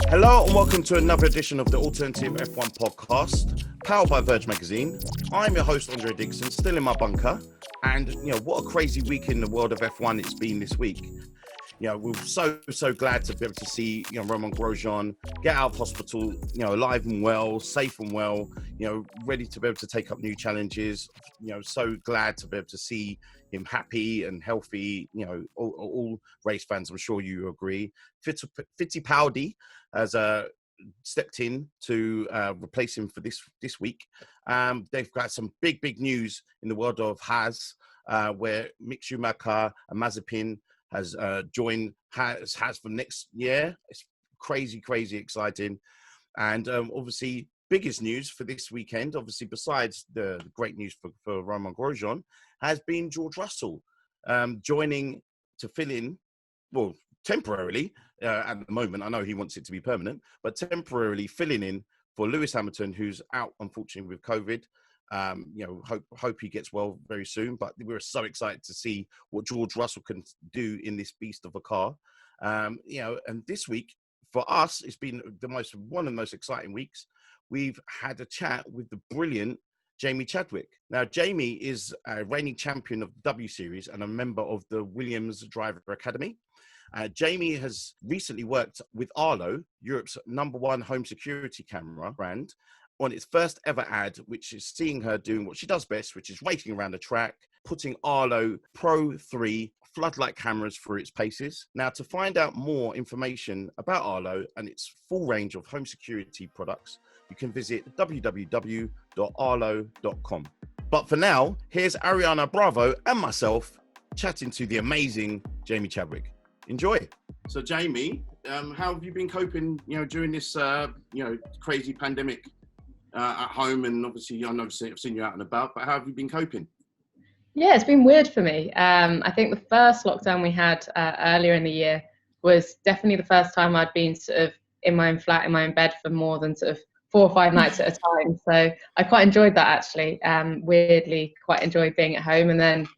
Hello and welcome to another edition of the Alternative F1 podcast, powered by Verge Magazine. I'm your host, Andre Dixon, still in my bunker. And, what a crazy week in the world of F1 it's been this week. We're so glad to be able to see, Romain Grosjean get out of hospital, alive and well, safe and well, ready to be able to take up new challenges. So glad to be able to see him happy and healthy. All race fans, I'm sure you agree. Fittipaldi has stepped in to replace him for this week. They've got some big news in the world of Haas, where Mick Schumacher and Mazepin has joined Haas for next year. It's crazy exciting. And obviously, biggest news for this weekend, obviously, besides the great news for Romain Grosjean, has been George Russell joining to fill in, well, temporarily at the moment. I know he wants it to be permanent, but temporarily filling in for Lewis Hamilton, who's out, unfortunately, with COVID. Hope he gets well very soon, but we're so excited to see what George Russell can do in this beast of a car. And this week for us, it's been one of the most exciting weeks. We've had a chat with the brilliant Jamie Chadwick. Now, Jamie is a reigning champion of the W Series and a member of the Williams Driver Academy. Jamie has recently worked with Arlo, Europe's #1 home security camera brand, on its first ever ad, which is seeing her doing what she does best, which is racing around the track, putting Arlo Pro 3 floodlight cameras through its paces. Now, to find out more information about Arlo and its full range of home security products, you can visit www.arlo.com. But for now, here's Ariana Bravo and myself chatting to the amazing Jamie Chadwick. Enjoy. So, Jamie, how have you been coping, during this, crazy pandemic? At home, and obviously I've seen you out and about, but how have you been coping? Yeah, it's been weird for me. I think the first lockdown we had earlier in the year was definitely the first time I'd been sort of in my own flat, in my own bed for more than sort of 4 or 5 nights at a time. So I quite enjoyed that, actually. Weirdly, quite enjoyed being at home. And then,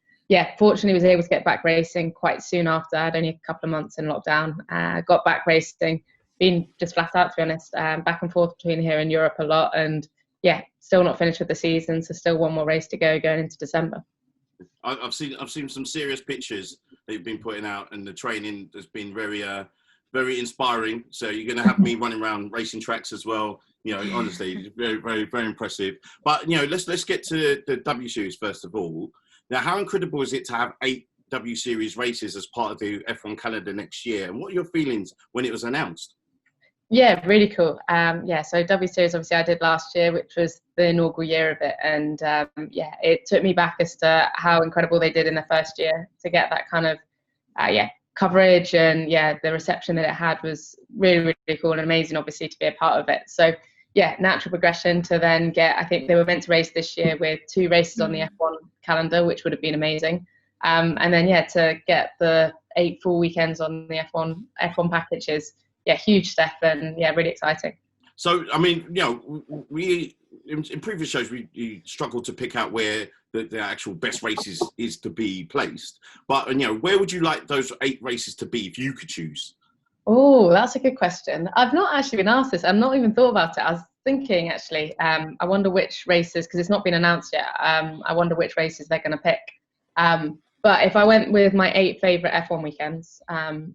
fortunately was able to get back racing quite soon after. I had only a couple of months in lockdown. Got back racing. Been just flat out, to be honest, back and forth between here and Europe a lot, and still not finished with the season, so still one more race to go going into December. I've seen some serious pictures that you've been putting out, and the training has been very inspiring. So you're going to have me running around racing tracks as well. Honestly, very impressive. But let's get to the W Series first of all. Now, how incredible is it to have 8 W Series races as part of the F1 calendar next year? And what are your feelings when it was announced? Yeah, really cool. So W Series, obviously, I did last year, which was the inaugural year of it. And it took me back as to how incredible they did in the first year to get that kind of, coverage. And the reception that it had was really cool and amazing, obviously, to be a part of it. So, natural progression to then get, I think they were meant to race this year with 2 races on the F1 calendar, which would have been amazing. And then, to get the 8 full weekends on the F1 packages. Huge step, and really exciting. So, I mean, we in previous shows we struggled to pick out where the actual best races is to be placed. But where would you like those 8 races to be if you could choose? Oh, that's a good question. I've not actually been asked this. I've not even thought about it. I was thinking actually. I wonder which races, because it's not been announced yet. I wonder which races they're going to pick. But if I went with my 8 favorite F1 weekends,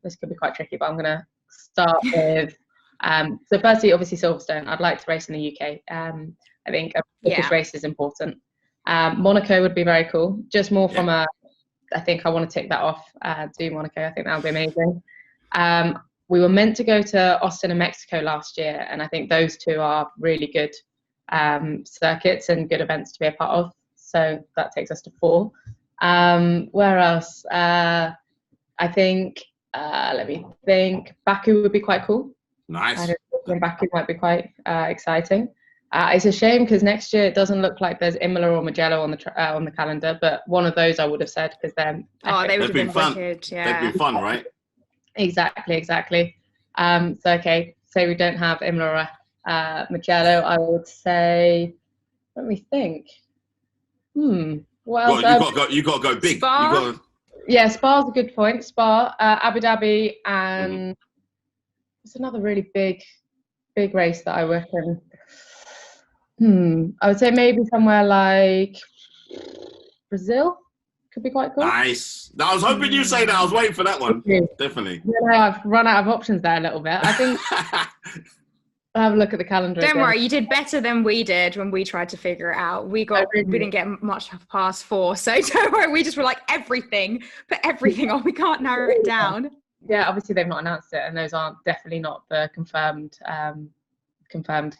this could be quite tricky. But I'm going to start with so firstly, obviously Silverstone. I'd like to race in the UK. I think a British race is important. Monaco would be very cool, just more from I think I want to tick that off. Do Monaco. I think that would be amazing. We were meant to go to Austin and Mexico last year, and I think those 2 are really good circuits and good events to be a part of, so that takes us to 4. Where else? I think let me think. Baku would be quite cool. Nice. Baku might be quite exciting. It's a shame because next year it doesn't look like there's Imola or Mugello on the calendar, but one of those I would have said because they're they would have been fun. Wicked, They've been fun, right? Exactly. So okay, say we don't have Imola or Mugello, I would say. Let me think. What else? You got to go big. Spa? Yeah, Spa's a good point. Spa, Abu Dhabi, and it's another really big race that I reckon. I would say maybe somewhere like Brazil could be quite cool. Nice. I was hoping you'd say that. I was waiting for that one. Definitely. I've run out of options there a little bit. I think I'll have a look at the calendar. Don't worry, you did better than we did when we tried to figure it out. We didn't get much past 4, so don't worry. We just were like put everything on. We can't narrow it down. Yeah, obviously they've not announced it, and those aren't definitely not the confirmed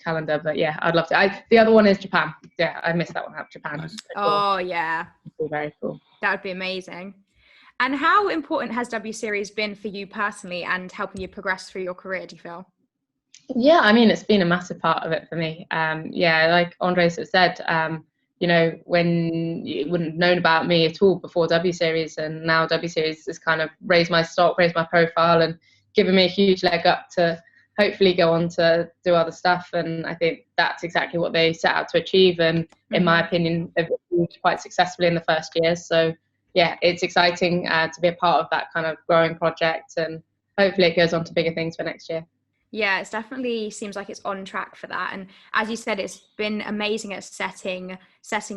calendar. But yeah, I'd love to. The other one is Japan. Yeah, I missed that one out. Japan. Nice. Oh yeah, it'd be very cool. That would be amazing. And how important has W Series been for you personally and helping you progress through your career, do you feel? Yeah, I mean, it's been a massive part of it for me. Yeah, like Andres has said, you know, when you wouldn't have known about me at all before W Series, and now W Series has kind of raised my stock, raised my profile, and given me a huge leg up to hopefully go on to do other stuff. And I think that's exactly what they set out to achieve. And in my opinion, they've achieved quite successfully in the first year. So yeah, it's exciting to be a part of that kind of growing project, and hopefully it goes on to bigger things for next year. Yeah, it's definitely seems like it's on track for that. And as you said, it's been amazing at setting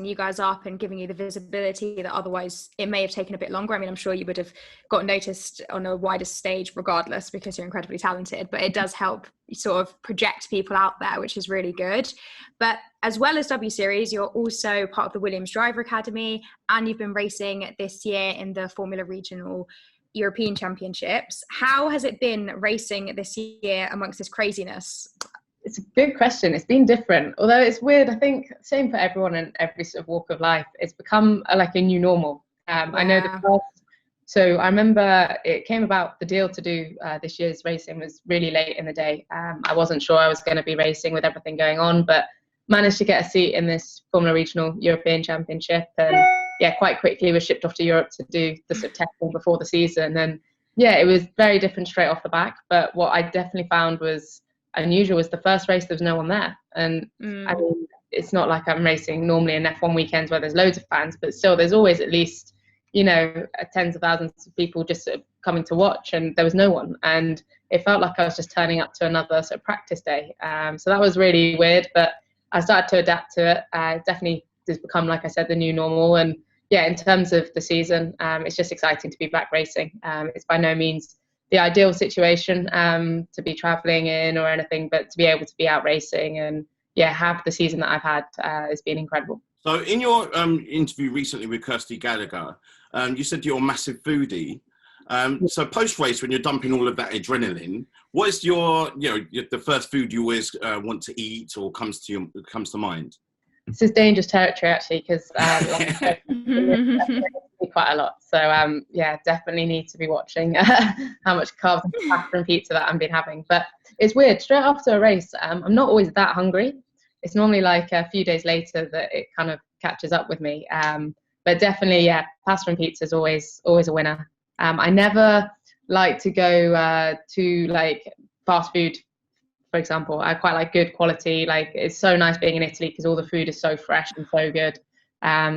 you guys up and giving you the visibility that otherwise it may have taken a bit longer. I mean, I'm sure you would have got noticed on a wider stage regardless because you're incredibly talented, but it does help sort of project people out there, which is really good. But as well as W Series, you're also part of the Williams Driver Academy, and you've been racing this year in the Formula Regional European Championships. How has it been racing this year amongst this craziness? It's a good question. It's been different, although it's weird. I think same for everyone in every sort of walk of life. It's become like a new normal. I know so I remember it came about, the deal to do this year's racing was really late in the day. I wasn't sure I was going to be racing with everything going on, but managed to get a seat in this Formula Regional European Championship, and yeah, quite quickly was shipped off to Europe to do the sort of testing before the season. And yeah, it was very different straight off the back. But what I definitely found was unusual was the first race, there was no one there. And I mean, it's not like I'm racing normally in F1 weekends where there's loads of fans, but still there's always at least, you know, tens of thousands of people just sort of coming to watch, and there was no one. And it felt like I was just turning up to another sort of practice day. So that was really weird, but I started to adapt to it. Definitely has become, like I said, the new normal. And yeah, in terms of the season, it's just exciting to be back racing. It's by no means the ideal situation to be traveling in or anything, but to be able to be out racing and yeah, have the season that I've had has been incredible. So in your interview recently with Kirsty Gallagher, you said you're a massive foodie. So post-race, when you're dumping all of that adrenaline, what is the first food you always want to eat or comes to mind? This is dangerous territory actually, because quite a lot. So yeah, definitely need to be watching how much carbs and pasta and pizza that I've been having. But it's weird. Straight after a race, I'm not always that hungry. It's normally like a few days later that it kind of catches up with me. But definitely, yeah, pasta and pizza is always a winner. I never like to go to like fast food, for example. I quite like good quality. Like, it's so nice being in Italy because all the food is so fresh and so good.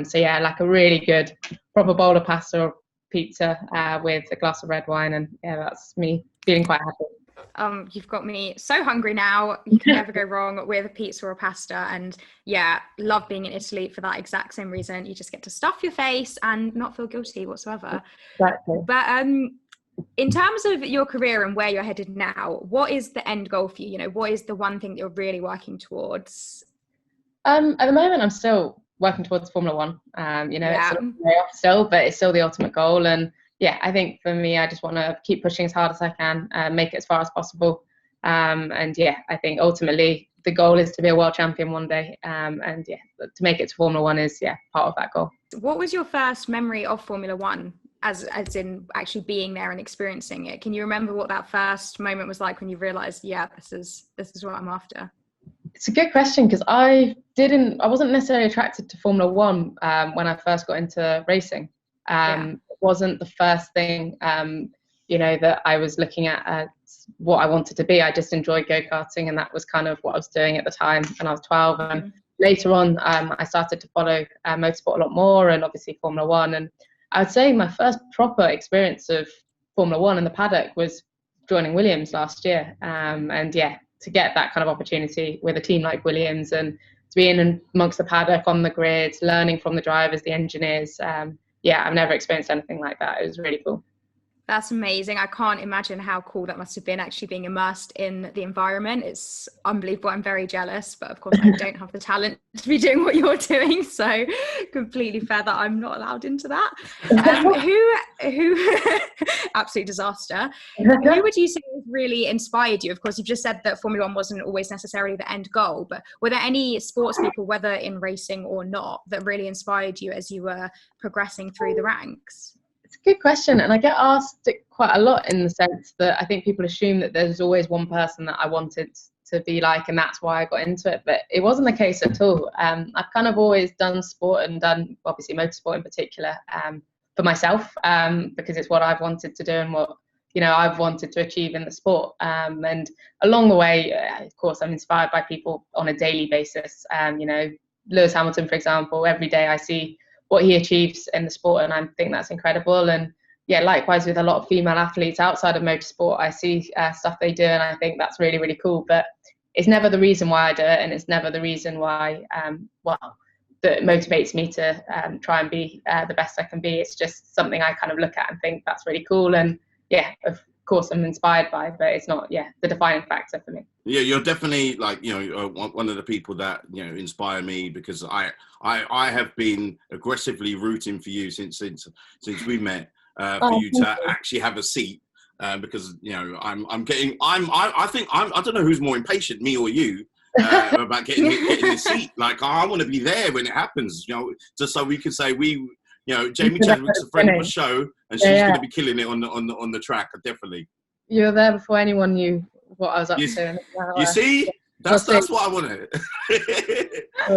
So yeah, like a really good proper bowl of pasta or pizza with a glass of red wine, and yeah, that's me feeling quite happy. You've got me so hungry now. You can never go wrong with a pizza or pasta. And yeah, love being in Italy for that exact same reason. You just get to stuff your face and not feel guilty whatsoever. Exactly. But in terms of your career and where you're headed now, what is the end goal for you? You know, what is the one thing that you're really working towards? At the moment, I'm still working towards Formula One. It's sort of way off still, but it's still the ultimate goal. And yeah, I think for me, I just want to keep pushing as hard as I can, make it as far as possible. And yeah, I think ultimately the goal is to be a world champion one day. And yeah, to make it to Formula One is part of that goal. What was your first memory of Formula One, as in actually being there and experiencing it? Can you remember what that first moment was like when you realised, yeah, this is what I'm after? It's a good question, because I wasn't necessarily attracted to Formula One when I first got into racing. It wasn't the first thing, that I was looking at what I wanted to be. I just enjoyed go-karting, and that was kind of what I was doing at the time when I was 12. And later on, I started to follow motorsport a lot more, and obviously Formula One. And I would say my first proper experience of Formula One in the paddock was joining Williams last year. And yeah, to get that kind of opportunity with a team like Williams and to be in amongst the paddock on the grid, learning from the drivers, the engineers. Yeah, I've never experienced anything like that. It was really cool. That's amazing. I can't imagine how cool that must have been, actually being immersed in the environment. It's unbelievable. I'm very jealous, but of course I don't have the talent to be doing what you're doing. So completely fair that I'm not allowed into that. Who absolute disaster. Who would you say has really inspired you? Of course, you've just said that Formula One wasn't always necessarily the end goal, but were there any sports people, whether in racing or not, that really inspired you as you were progressing through the ranks? It's a good question, and I get asked it quite a lot, in the sense that I think people assume that there's always one person that I wanted to be like, and that's why I got into it, but it wasn't the case at all. I've kind of always done sport, and done obviously motorsport in particular, for myself, because it's what I've wanted to do and what, you know, I've wanted to achieve in the sport. And along the way, of course, I'm inspired by people on a daily basis. You know, Lewis Hamilton, for example, every day I see what he achieves in the sport, and I think that's incredible. And yeah, likewise with a lot of female athletes outside of motorsport, I see stuff they do, and I think that's really, really cool. But it's never the reason why I do it, and it's never the reason why, that motivates me to try and be the best I can be. It's just something I kind of look at and think that's really cool. And yeah, of course I'm inspired by, but it's not, the defining factor for me. Yeah, you're definitely, like, you know, one of the people that, you know, inspire me, because I have been aggressively rooting for you since we met, for you to actually have a seat, because, you know, I don't know who's more impatient, me or you, about getting the seat. Like, I want to be there when it happens, you know, just so we can say you know, Jamie Chadwick's a friend of the show, and she's going to be killing it on the track, definitly. You were there before anyone knew what I was up to. You see, that's what I wanted.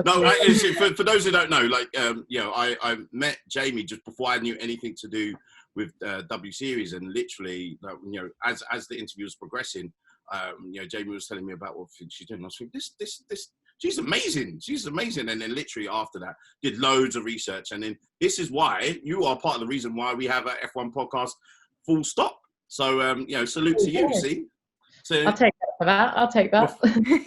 No, right, for those who don't know, like, you know, I met Jamie just before I knew anything to do with W Series, and literally, you know, as the interview was progressing, you know, Jamie was telling me about what she's doing. I was thinking, this. She's amazing. And then literally after that, did loads of research. And then this is why you are part of the reason why we have a F1 podcast, full stop. So, you know, salute to you, see? So, I'll take that for that. I'll take that.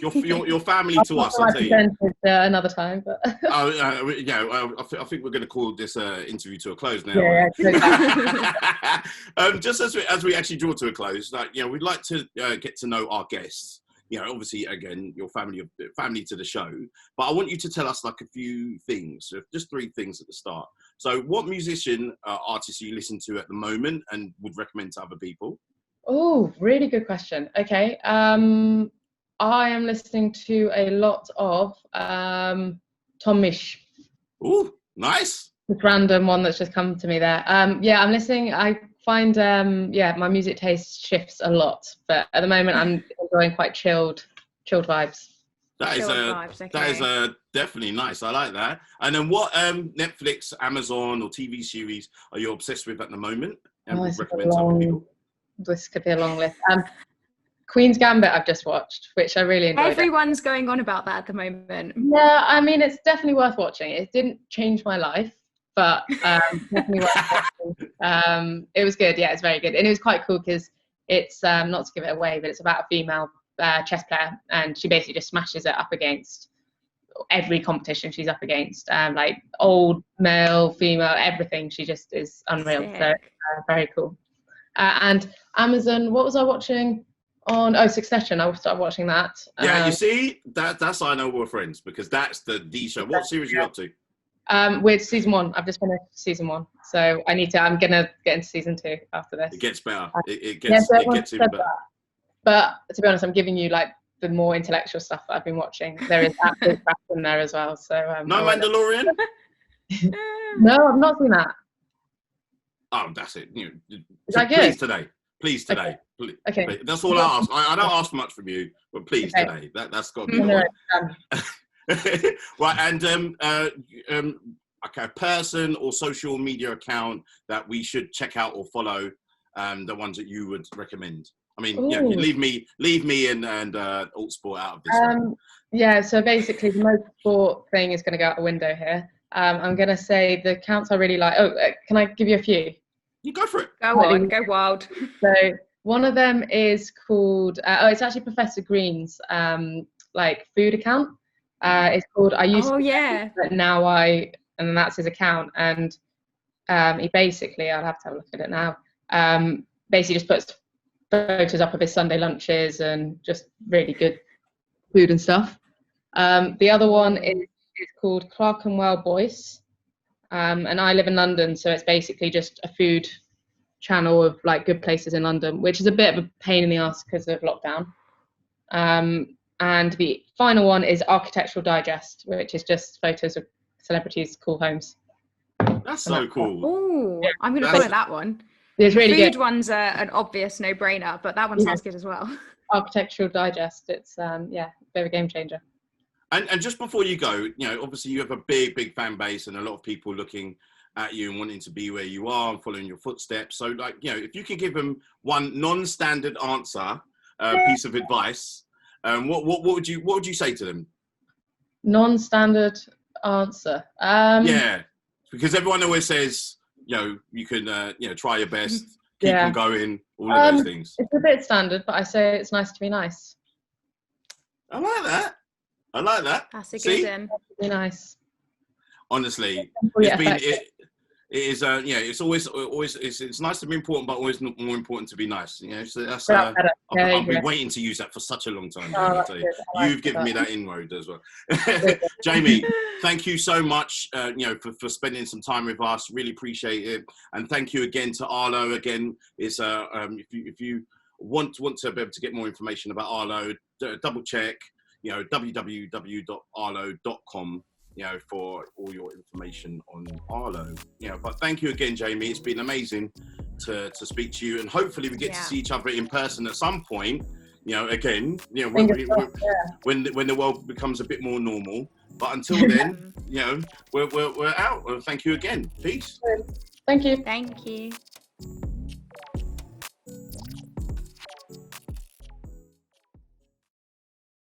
Your family to us, I'll tell you. Another time, but. I think we're going to call this interview to a close now. Just as we actually draw to a close, like, you know, we'd like to get to know our guests. You know, obviously, again, your family to the show. But I want you to tell us, like, a few things, just 3 things at the start. So what musician, artists you listen to at the moment and would recommend to other people? Oh, really good question. Okay. I am listening to a lot of Tom Misch. Oh, nice. This random one that's just come to me there. I'm listening. I find my music taste shifts a lot, but at the moment I'm enjoying quite chilled vibes. That is definitely nice. I like that. And then what Netflix, Amazon, or TV series are you obsessed with at the moment and would recommend to other people? This could be a long list. Queen's Gambit I've just watched, which I really enjoyed. Everyone's going on about that at the moment. Yeah, I mean, it's definitely worth watching. It didn't change my life, but definitely worth watching. It was good. Yeah, it's very good. And it was quite cool because it's, not to give it away, but it's about a female chess player, and she basically just smashes it up against every competition she's up against, like old, male, female, everything. She just is unreal. Sick. So very cool. And Amazon, what was I watching on? Oh, Succession. I started watching that. Yeah, you see, that's I Know We're Friends, because that's the show. What series are you up to? With season 1. I've just finished season 1, so I'm gonna get into season 2 after this. It gets better. It gets even better. But to be honest, I'm giving you like the more intellectual stuff that I've been watching. There is absolute crap in there as well. So no Mandalorian. No, I've not seen that. Oh, that's it. You know, is that good? Please today. Okay. Please. That's all I ask. I don't ask much from you, but please today. That's got to be right. Right, and a person or social media account that we should check out or follow, the ones that you would recommend. I mean, yeah, leave me and alt sport out of this one. Yeah, so basically the motorsport thing is going to go out the window here. I'm going to say the accounts I really like. Oh, can I give you a few? You go for it. Go on, go wild. So One of them is called, it's actually Professor Green's like food account. It's called I Used Oh to, yeah. but now and then that's his account. And he basically, I'll have to have a look at it now, basically just puts photos up of his Sunday lunches and just really good food and stuff. The other one is called Clerkenwell Boyce, and I live in London, so it's basically just a food channel of like good places in London, which is a bit of a pain in the ass because of lockdown. And the final one is Architectural Digest, which is just photos of celebrities' cool homes. That's so cool. Oh, Yeah. I'm going to follow that one. It's really Food good. one's an obvious no-brainer, but that one sounds good as well. Architectural Digest. It's yeah, a bit of a game changer. And just before you go, you know, obviously you have a big fan base and a lot of people looking at you and wanting to be where you are and following your footsteps. So, like, you know, if you can give them one non-standard answer, piece of advice, what would you say to them? Non-standard answer. Yeah, because everyone always says, you know, you can, you know, try your best, keep on going, all of those things. It's a bit standard, but I say it's nice to be nice. I like that. I like that. That's a good one. Be nice. Honestly, it is yeah, it's always it's nice to be important, but always more important to be nice, you know. So that's I've been waiting to use that for such a long time. You've given me that inroad as well. Jamie, thank you so much, you know, for spending some time with us. Really appreciate it, and thank you again to Arlo. Again, it's if you want to be able to get more information about Arlo, double check, you know, www.arlo.com. you know, for all your information on Arlo. You know, but thank you again, Jamie. It's been amazing to speak to you, and hopefully we get to see each other in person at some point. You know, again, you know, when the world becomes a bit more normal. But until then, you know, we're out. Thank you again. Peace. Thank you. Thank you.